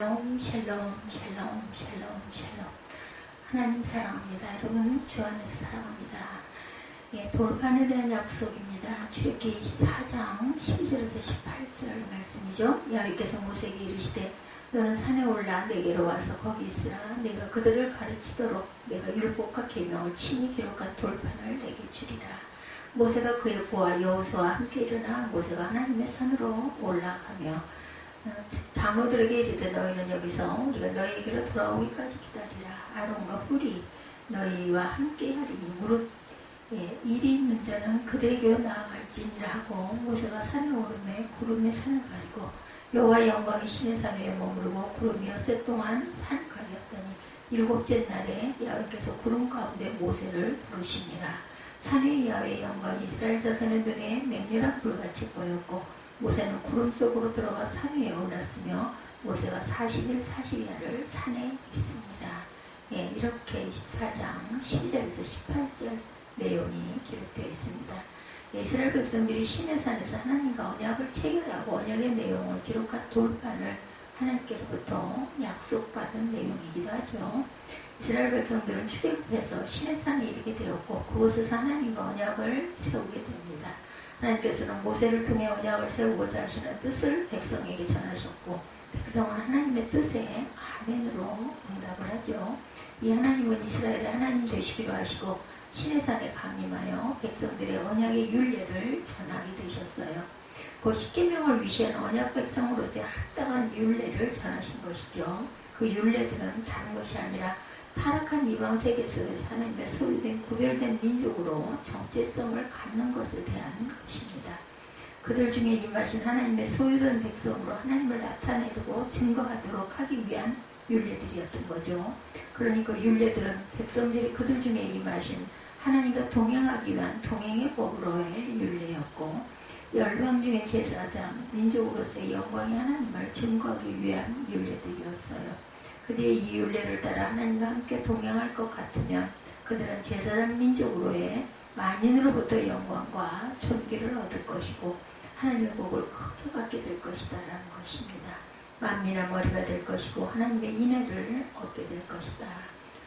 샬롬 샬롬 샬롬 샬롬 샬롬. 하나님 사랑합니다. 여러분 주 안에서 사랑합니다. 돌판에 대한 약속입니다. 출애굽기 24장 12절에서 18절 말씀이죠. 여호와께서 모세에게 이르시되 너는 산에 올라 내게로 와서 거기 있으라. 내가 그들을 가르치도록 내가 율법과 계명을 친히 기록한 돌판을 내게 주리라. 모세가 그의 부하 여호수아와 함께 일어나 모세가 하나님의 산으로 올라가며 장로들에게 이르되 너희는 여기서 우리가 너희에게로 돌아오기까지 기다리라. 아론과 훌이 너희와 함께 하리니 무릇 일이 있는 자는 그들에게 나아갈지니라 하고 모세가 산에 오르매 구름이 산을 가리고 여호와의 영광이 신의 산 위에 머무르고 구름이 엿새 동안 산을 가리었더니 일곱째 날에 여호와께서 구름 가운데 모세를 부르시니라. 산에 여호와의 영광이 이스라엘 자손의 눈에 맹렬한 불같이 보였고 모세는 구름 속으로 들어가 산 위에 올랐으며 모세가 40일 40야를 산에 있습니다. 이렇게 24장 12절에서 18절 내용이 기록되어 있습니다. 이스라엘 백성들이 시내 산에서 하나님과 언약을 체결하고 언약의 내용을 기록한 돌판을 하나님께로부터 약속받은 내용이기도 하죠. 이스라엘 백성들은 출애굽해서 시내 산에 이르게 되었고 그곳에서 하나님과 언약을 세우게 됩니다. 하나님께서는 모세를 통해 언약을 세우고자 하시는 뜻을 백성에게 전하셨고 백성은 하나님의 뜻에 아멘으로 응답을 하죠. 이 하나님은 이스라엘의 하나님 되시기로 하시고 시내산에 강림하여 백성들의 언약의 율례를 전하게 되셨어요. 그 십계명을 위시한 언약 백성으로서의 합당한 율례를 전하신 것이죠. 그 율례들은 다른 것이 아니라 타락한 이방 세계 속에서 하나님의 소유된 구별된 민족으로 정체성을 갖는 것에 대한 것입니다. 그들 중에 임하신 하나님의 소유된 백성으로 하나님을 나타내고 증거하도록 하기 위한 율례들이었던 거죠. 그러니 그 율례들은 백성들이 그들 중에 임하신 하나님과 동행하기 위한 동행의 법으로의 율례였고 열방 중에 제사장 민족으로서의 영광의 하나님을 증거하기 위한 율례들이었어요. 그들의 이 율례를 따라 하나님과 함께 동행할 것 같으면 그들은 제사장 민족으로의 만인으로부터 영광과 존귀를 얻을 것이고 하나님의 복을 크게 받게 될 것이다 라는 것입니다. 만민의 머리가 될 것이고 하나님의 인애를 얻게 될 것이다.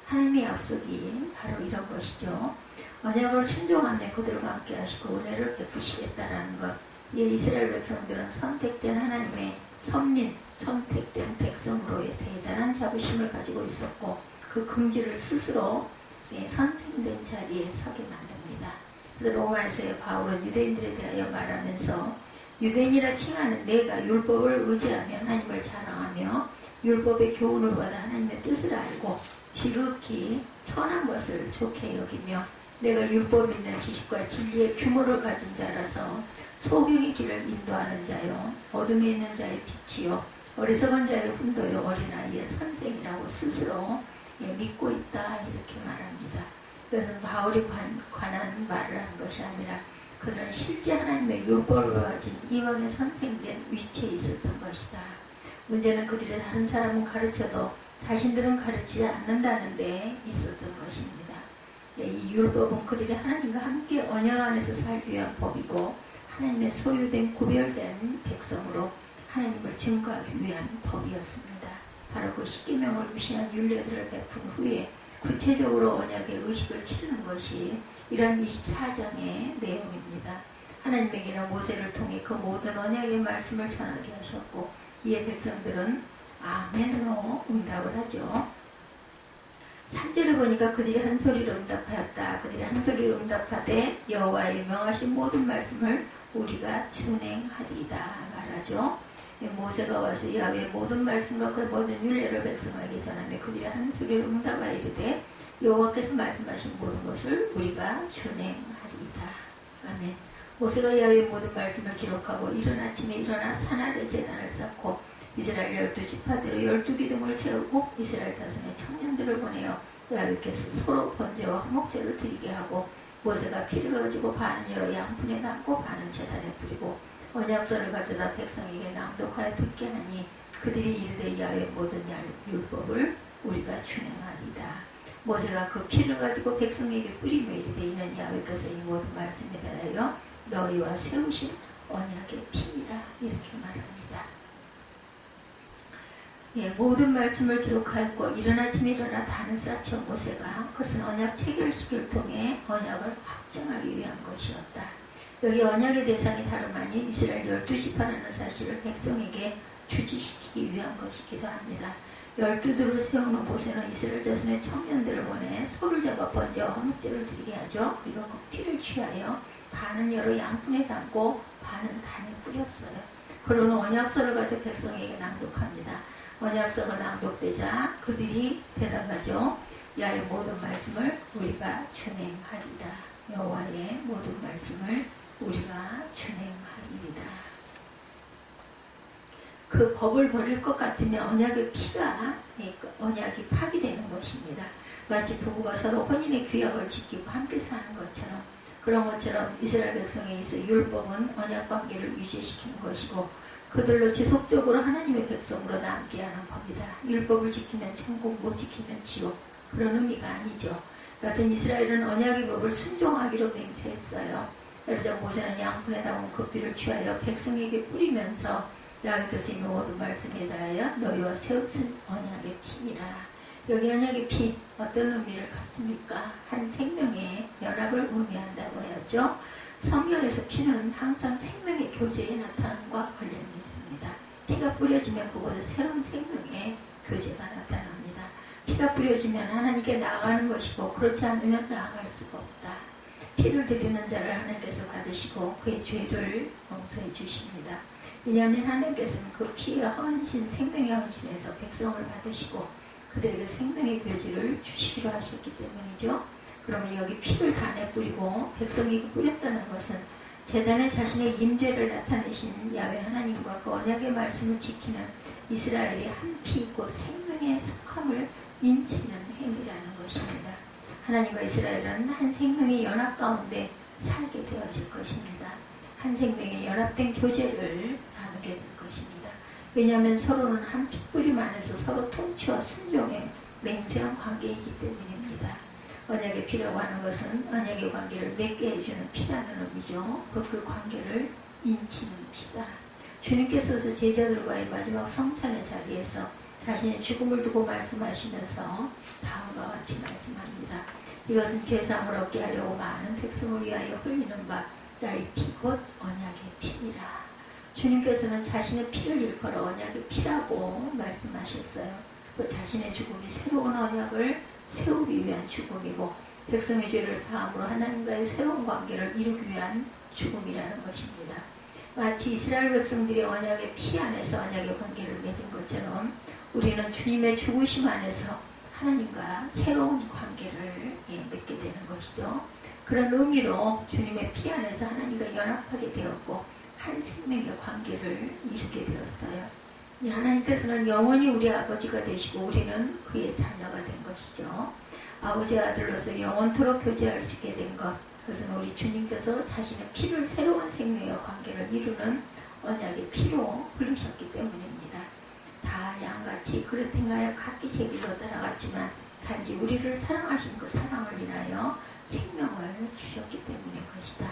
하나님의 약속이 바로 이런 것이죠. 언약을 순종하며 그들과 함께 하시고 은혜를 베푸시겠다라는 것. 이스라엘 백성들은 선택된 하나님의 선민, 선택된 백성으로의 대단한 자부심을 가지고 있었고 그 긍지를 스스로 선생된 자리에 서게 만듭니다. 그래서 로마에서의 바울은 유대인들에 대하여 말하면서 유대인이라 칭하는 내가 율법을 의지하며 하나님을 자랑하며 율법의 교훈을 받아 하나님의 뜻을 알고 지극히 선한 것을 좋게 여기며 내가 율법 있는 지식과 진리의 규모를 가진 자라서 소경의 길을 인도하는 자요 어둠에 있는 자의 빛이요 어리석은 자의 훈도요 어린아이의 선생이라고 스스로 믿고 있다 이렇게 말합니다. 그래서 바울이 관한 말을 한 것이 아니라 그들은 실제 하나님의 율법을 가진 이방의 선생된 위치에 있었던 것이다. 문제는 그들이 다른 사람은 가르쳐도 자신들은 가르치지 않는다는 데 있었던 것입니다. 이 율법은 그들이 하나님과 함께 언약 안에서 살기 위한 법이고 하나님의 소유된 구별된 백성으로 하나님을 증거하기 위한 법이었습니다. 바로 그 십계명을 무시한 율례들을 베푼 후에 구체적으로 언약의 의식을 치르는 것이 이런 24장의 내용입니다. 하나님에게는 모세를 통해 그 모든 언약의 말씀을 전하게 하셨고 이에 백성들은 아멘으로 응답을 하죠. 3절을 보니까 그들이 한 소리로 응답하였다. 그들이 한 소리로 응답하되 여호와의 명하신 모든 말씀을 우리가 준행하리이다 말하죠. 모세가 와서 여호와의 모든 말씀과 그 모든 율례를 백성에게 전하며 그들이 한 소리로 응답하여 이르되 여호와께서 말씀하신 모든 것을 우리가 준행하리이다. 아멘. 모세가 여호와의 모든 말씀을 기록하고 이른 아침에 일어나 산 아래 제단을 쌓고 이스라엘 12지파대로 12기둥을 세우고 이스라엘 자손의 청년들을 보내어 여호와께서 서로 번제와 화목제를 드리게 하고 모세가 피를 가지고 반은 여러 양푼에 담고 반은 제단에 뿌리고 언약서를 가져다 백성에게 낭독하여 듣게 하니 그들이 이르되 여호와의 모든 율법을 우리가 준행하리이다. 모세가 그 피를 가지고 백성에게 뿌리며 이르되 이는 여호와께서 이 모든 말씀에 대하여 너희와 세우신 언약의 피니라 이렇게 말합니다. 모든 말씀을 기록하였고 이른 아침에 일어나 단을 쌓쳐 모세가 그것은 언약 체결식을 통해 언약을 확정하기 위한 것이었다. 여기 언약의 대상이 다름 아닌 이스라엘 12지파라는 사실을 백성에게 주지시키기 위한 것이기도 합니다. 12들을 세우는 모세는 이스라엘 자손의 청년들을 보내 소를 잡아 번제와 화목제를 드리게 하죠. 그리고 그 피를 취하여 반은 여러 양푼에 담고 반은 단에 뿌렸어요. 그러는 언약서를 가지고 백성에게 낭독합니다. 언약서가 낭독되자 그들이 대답하죠. 야의 모든 말씀을 우리가 준행하리라. 여호와의 모든 말씀을 우리가 준행하리라. 그 법을 버릴 것 같으면 언약의 피가 언약이 파기되는 것입니다. 마치 부부가 서로 혼인의 규약을 지키고 함께 사는 것처럼 그런 것처럼 이스라엘 백성에 있어 율법은 언약 관계를 유지시키는 것이고 그들로 지속적으로 하나님의 백성으로 남게 하는 법이다. 율법을 지키면 천국, 못 지키면 지옥. 그런 의미가 아니죠. 여하튼 이스라엘은 언약의 법을 순종하기로 맹세했어요. 그래서 모세는 양푼에 담은 그 피를 취하여 백성에게 뿌리면서 야훼께서 이 모든 말씀에 대하여 너희와 세우신 언약의 피니라. 여기 언약의 피 어떤 의미를 갖습니까? 한 생명의 연합을 의미한다고 해야죠. 성경에서 피는 항상 생명의 교제에 나타남과 관련이 있습니다. 피가 뿌려지면 그곳에 새로운 생명의 교제가 나타납니다. 피가 뿌려지면 하나님께 나아가는 것이고 그렇지 않으면 나아갈 수가 없다. 피를 드리는 자를 하나님께서 받으시고 그의 죄를 용서해 주십니다. 왜냐하면 하나님께서는 그 피의 헌신, 생명의 헌신에서 백성을 받으시고 그들에게 생명의 교제를 주시기로 하셨기 때문이죠. 그러면 여기 피를 단에 뿌리고 백성에게 뿌렸다는 것은 제단에 자신의 임재를 나타내신 야훼 하나님과 그 언약의 말씀을 지키는 이스라엘이 한 피 있고 생명의 속함을 인치는 행위라는 것입니다. 하나님과 이스라엘은 한 생명의 연합 가운데 살게 되어질 것입니다. 한 생명의 연합된 교제를 나누게 될 것입니다. 왜냐하면 서로는 한 핏뿌림 안에서 서로 통치와 순종에 맹세한 관계이기 때문입니다. 언약의 피라고 하는 것은 언약의 관계를 맺게 해주는 피라는 의미죠. 그 관계를 인치는 피다. 주님께서 제자들과의 마지막 성찬의 자리에서 자신의 죽음을 두고 말씀하시면서 다음과 같이 말씀합니다. 이것은 죄사함을 얻게 하려고 많은 백성을 위하여 흘리는 바 나의 피 곧 언약의 피니라. 주님께서는 자신의 피를 일컬어 언약의 피라고 말씀하셨어요. 그 자신의 죽음이 새로운 언약을 세우기 위한 죽음이고 백성의 죄를 사함으로 하나님과의 새로운 관계를 이루기 위한 죽음이라는 것입니다. 마치 이스라엘 백성들이 언약의 피 안에서 언약의 관계를 맺은 것처럼 우리는 주님의 죽으심 안에서 하나님과 새로운 관계를 맺게 되는 것이죠. 그런 의미로 주님의 피 안에서 하나님과 연합하게 되었고 한 생명의 관계를 이루게 되었어요. 하나님께서는 영원히 우리 아버지가 되시고 우리는 그의 자녀가 된 것이죠. 아버지와 아들로서 영원토록 교제할 수 있게 된 것, 그것은 우리 주님께서 자신의 피를 새로운 생명의 관계를 이루는 언약의 피로 흘리셨기 때문입니다. 다 양같이 그릇 행하여 각기 제 길로 따라갔지만 단지 우리를 사랑하신 그 사랑을 인하여 생명을 주셨기 때문인 것이다.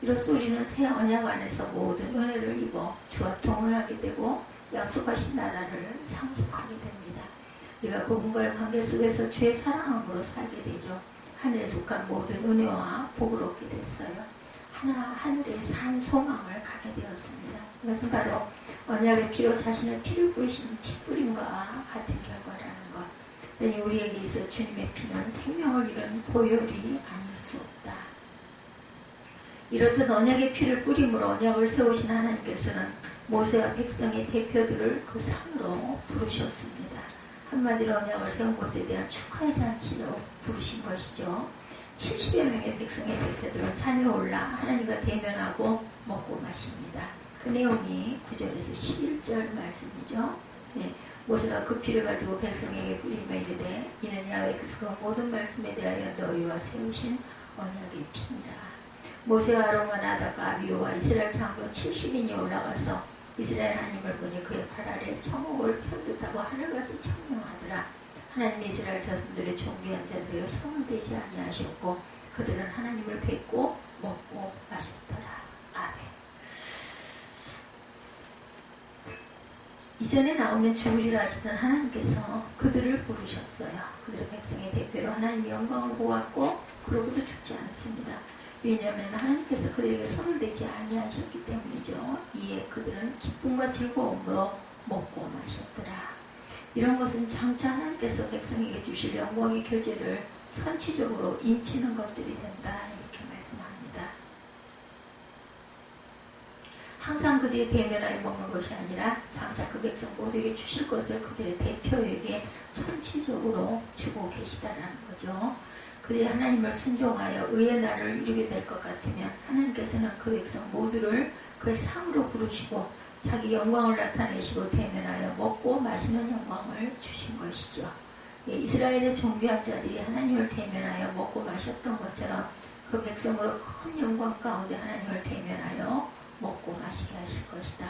이로써 우리는 새 언약 안에서 모든 은혜를 입어 주와 동행하게 되고 약속하신 나라를 상속하게 됩니다. 우리가 그분과의 관계 속에서 주의 사랑함으로 살게 되죠. 하늘에 속한 모든 은혜와 복을 얻게 됐어요. 하늘에 산 소망을 갖게 되었습니다. 이것은 바로 언약의 피로 자신의 피를 뿌리신 피뿌림과 같은 결과라는 것. 그러니 우리에게 있어 주님의 피는 생명을 잃은 보혈이 아닐 수 없다. 이렇듯 언약의 피를 뿌림으로 언약을 세우신 하나님께서는 모세와 백성의 대표들을 그 산으로 부르셨습니다. 한마디로 언약을 세운 것에 대한 축하의 잔치로 부르신 것이죠. 70여 명의 백성의 대표들은 산에 올라 하나님과 대면하고 먹고 마십니다. 그 내용이 9절에서 11절 말씀이죠. 네, 모세가 그 피를 가지고 백성에게 뿌리며 이르되 이는 야훼께서 그 모든 말씀에 대하여 너희와 세우신 언약의 피니라. 모세와 아론과 나답과 아비후와 이스라엘 장로 70인이 올라가서 이스라엘 하나님을 보니 그의 팔 아래 청옥을 펴듯하고 하늘같이 청명하더라. 하나님이 이스라엘 자손들의 존귀한 자들에게 손을 대지 아니하셨고 그들은 하나님을 뵙고 먹고 마셨더라. 아멘. 이전에 나오면 죽으리라 하시던 하나님께서 그들을 부르셨어요. 그들의 백성의 대표로 하나님의 영광을 보았고 그러고도 죽지 않았습니다. 왜냐하면 하나님께서 그들에게 손을 대지 아니하셨기 때문이죠. 이에 그들은 기쁨과 즐거움으로 먹고 마셨더라. 이런 것은 장차 하나님께서 백성에게 주실 영광의 교제를 선취적으로 인치는 것들이 된다. 이렇게 말씀합니다. 항상 그들이 대면하여 먹는 것이 아니라 장차 그 백성 모두에게 주실 것을 그들의 대표에게 선취적으로 주고 계시다라는 거죠. 그들이 하나님을 순종하여 의의 날을 이루게 될 것 같으면 하나님께서는 그 백성 모두를 그의 상으로 부르시고 자기 영광을 나타내시고 대면하여 먹고 마시는 영광을 주신 것이죠. 예, 이스라엘의 종교학 자들이 하나님을 대면하여 먹고 마셨던 것처럼 그 백성으로 큰 영광 가운데 하나님을 대면하여 먹고 마시게 하실 것이다.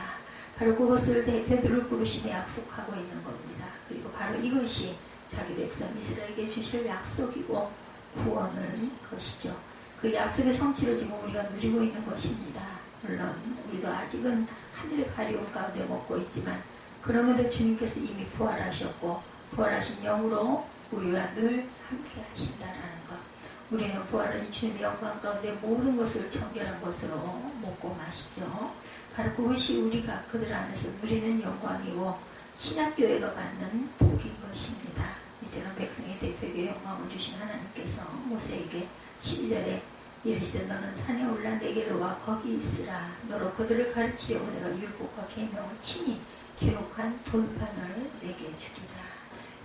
바로 그것을 대표들을 부르시며 약속하고 있는 겁니다. 그리고 바로 이것이 자기 백성 이스라엘에게 주실 약속이고 구원의 것이죠. 그 약속의 성취를 지금 우리가 누리고 있는 것입니다. 물론 우리도 아직은 하늘의 가리움 가운데 먹고 있지만 그럼에도 주님께서 이미 부활하셨고 부활하신 영으로 우리와 늘 함께 하신다라는 것. 우리는 부활하신 주님의 영광 가운데 모든 것을 청결한 것으로 먹고 마시죠. 바로 그것이 우리가 그들 안에서 누리는 영광이고 신약교회가 받는 복인 것입니다. 이제는 백성의 대표에게 영광을 주신 하나님께서 모세에게 12절에 이르시되 너는 산에 올라 내게로 와 거기 있으라. 너로 그들을 가르치려고 내가 율법과 계명을 친히 기록한 돌판을 내게 주리라.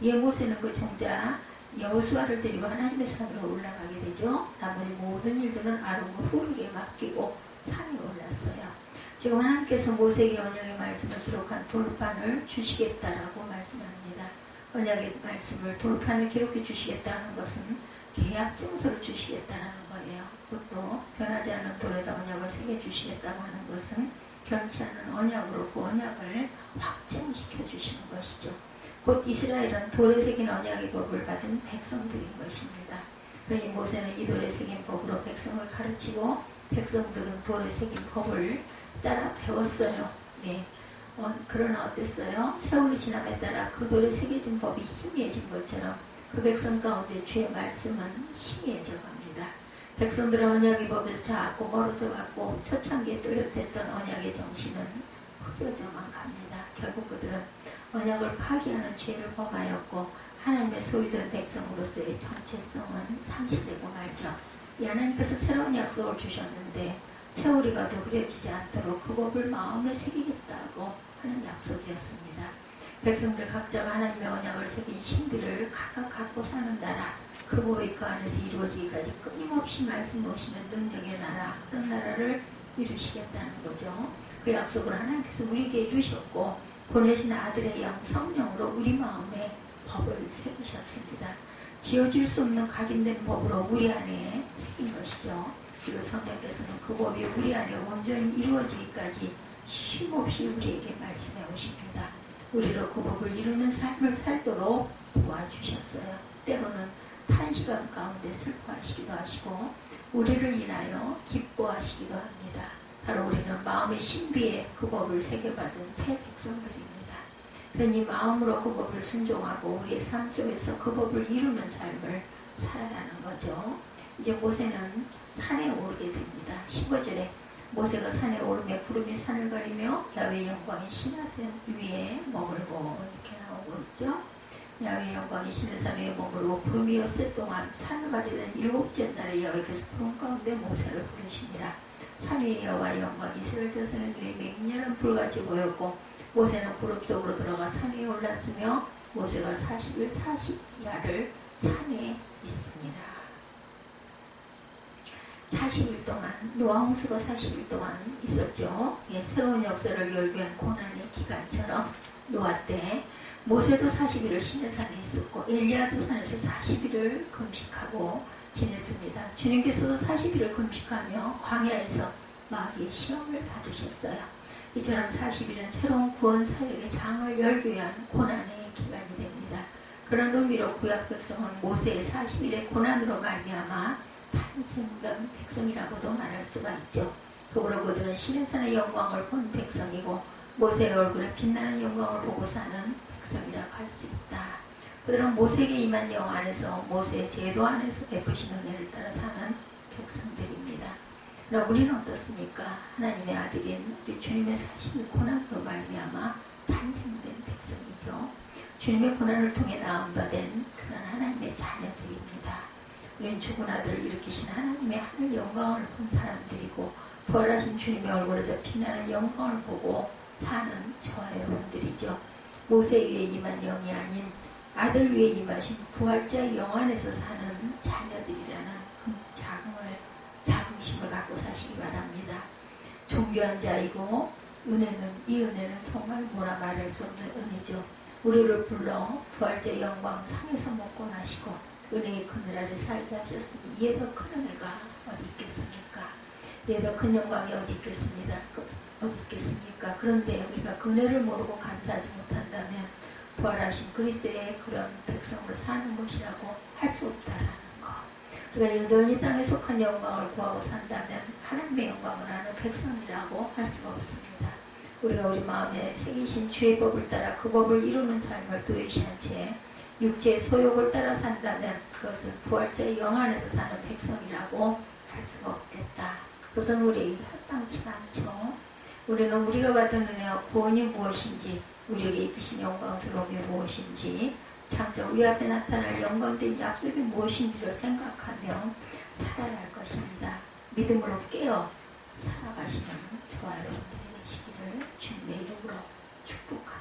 이에 모세는 그 종자 여호수아를 데리고 하나님의 산으로 올라가게 되죠. 나머지 모든 일들은 아론과 훌에게 맡기고 산에 올랐어요. 지금 하나님께서 모세에게 언약의 말씀을 기록한 돌판을 주시겠다라고 말씀합니다. 언약의 말씀을 돌판을 기록해 주시겠다는 것은 계약 증서를 주시겠다는 거예요. 그것도 변하지 않는 돌에다 언약을 새겨 주시겠다고 하는 것은 변치 않는 언약으로 그 언약을 확증시켜 주시는 것이죠. 곧 이스라엘은 돌에 새긴 언약의 법을 받은 백성들인 것입니다. 그러니 모세는 이 돌에 새긴 법으로 백성을 가르치고 백성들은 돌에 새긴 법을 따라 배웠어요. 네. 그러나 어땠어요? 세월이 지남에 따라 그 돌에 새겨진 법이 희미해진 것처럼 그 백성 가운데 주의 말씀은 희미해져 갑니다. 백성들은 언약의 법에서 자꾸 멀어져 갔고 초창기에 뚜렷했던 언약의 정신은 흐려져만 갑니다. 결국 그들은 언약을 파기하는 죄를 범하였고 하나님의 소유된 백성으로서의 정체성은 상실되고 말죠. 하나님께서 새로운 약속을 주셨는데 세월이 가도 흐려지지 않도록 그 법을 마음에 새기겠다고 하는 약속이었습니다. 백성들 각자가 하나님의 언약을 새긴 신비를 각각 갖고 사는 나라, 그 법이 그 안에서 이루어지기까지 끊임없이 말씀 놓으시는 능력의 나라, 그런 나라를 이루시겠다는 거죠. 그 약속을 하나님께서 우리에게 이루셨고 보내신 아들의 영 성령으로 우리 마음에 법을 새기셨습니다. 지어질 수 없는 각인된 법으로 우리 안에 새긴 것이죠. 그리고 성령께서는 그 법이 우리 안에 온전히 이루어지기까지 쉼없이 우리에게 말씀해 오십니다. 우리로 그 법을 이루는 삶을 살도록 도와주셨어요. 때로는 탄시간 가운데 슬퍼하시기도 하시고 우리를 인하여 기뻐하시기도 합니다. 바로 우리는 마음의 신비에 그 법을 새겨받은 새 백성들입니다. 그러니 마음으로 그 법을 순종하고 우리의 삶 속에서 그 법을 이루는 삶을 살아가는 거죠. 이제 모세는 산에 오르게 됩니다. 15절에 모세가 산에 오르며 구름이 산을 가리며 야훼의 영광이 시내산 위에 머물고 이렇게 나오고 있죠. 야훼의 영광이 시내산 위에 머물고 구름이 엿새 동안 산을 가리던 일곱째 날에 여호와께서 구름 가운데 모세를 부르시니라. 산 위에 여호와의 영광이 이스라엘 자손의 눈에 맹렬한 불같이 보였고 모세는 구름 속으로 들어가 산 위에 올랐으며 모세가 40일 40야를 산에 있습니다. 40일 동안 노아 홍수가 40일 동안 있었죠. 예, 새로운 역사를 열기 위한 고난의 기간처럼 노아 때 모세도 40일을 시내산에 있었고 엘리야도 산에서 40일을 금식하고 지냈습니다. 주님께서도 40일을 금식하며 광야에서 마귀의 시험을 받으셨어요. 이처럼 40일은 새로운 구원 사역의 장을 열기 위한 고난의 기간이 됩니다. 그런 의미로 구약 백성은 모세의 40일의 고난으로 말미암아 탄생된 백성이라고도 말할 수가 있죠. 더불어 그들은 시내산의 영광을 본 백성이고 모세의 얼굴에 빛나는 영광을 보고 사는 백성이라고 할 수 있다. 그들은 모세에게 임한 영 안에서 모세의 제도 안에서 베푸신 은혜를 따라 사는 백성들입니다. 그러나 우리는 어떻습니까? 하나님의 아들인 우리 주님의 사실 고난으로 말미암아 탄생된 백성이죠. 주님의 고난을 통해 나음받은 그런 하나님의 자녀들입니다. 우리는 죽은 아들을 일으키신 하나님의 하늘 영광을 본 사람들이고 부활하신 주님의 얼굴에서 빛나는 영광을 보고 사는 저와 여러분들이죠. 모세 위에 임한 영이 아닌 아들 위에 임하신 부활자의 영 안에서 사는 자녀들이라는 그 자긍심을 갖고 사시기 바랍니다. 존귀한 자이고 이 은혜는 정말 뭐라 말할 수 없는 은혜죠. 우리를 불러 부활자의 영광 상에서 먹고 나시고 은혜의 그늘 아래 살게 하셨으니 이에 더 큰 은혜가 어디 있겠습니까? 이에 더 큰 영광이 어디 있겠습니다. 어디 있겠습니까? 그런데 우리가 그 은혜를 모르고 감사하지 못한다면 부활하신 그리스도의 그런 백성으로 사는 것이라고 할 수 없다라는 것. 우리가 여전히 땅에 속한 영광을 구하고 산다면 하나님의 영광을 아는 백성이라고 할 수가 없습니다. 우리가 우리 마음에 새기신 주의 법을 따라 그 법을 이루는 삶을 도외시한 채 육체의 소욕을 따라 산다면 그것은 부활자의 영 안에서 사는 백성이라고 할 수가 없겠다. 그것은 우리에게 합당치가 않죠. 우리는 우리가 받은 은혜와 구원이 무엇인지, 우리에게 입히신 영광스러움이 무엇인지, 창조 우리 앞에 나타날 영광된 약속이 무엇인지를 생각하며 살아야 할 것입니다. 믿음으로 깨어 살아가시는 저와 여러분들이 되시기를 주님의 이름으로 축복합니다.